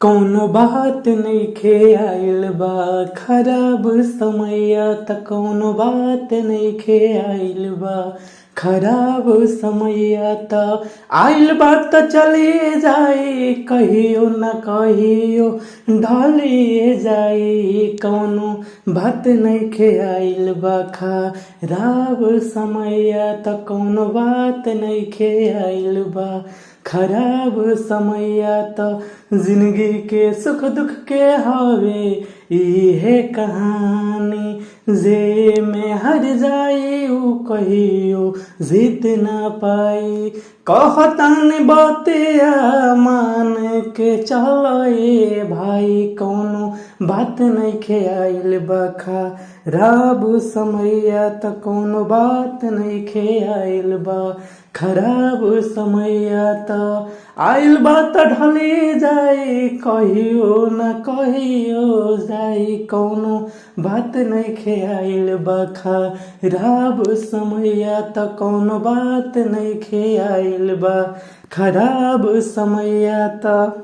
कौनो बात नइखे आइल बा खराब समैया त कौनो बात नइखे आइल बा खराब समैया त आइल बा त चलिए जाई कहियो न कहियो ढलिए जाई कौनो बात नइखे आइल बा खराब समैया त कौनो बात नइखे आइल बा खराब समैया त जिंदगी के सुख दुख के हवे इहे कहानी जे में हर जाई उ कहियो जीत ना पाई कहतन बतिया मान के चलो ए भाई कौनो बात नइखे आइल बा खराब समैया त कौनो बात नइखे आइल बा खराब समैया त आइल बा त ढली जाई कहियो न कहियो जाई कौनो बात नइखे आइल बा खराब समैया त कौनो बात नइखे आइल बा खराब समैया त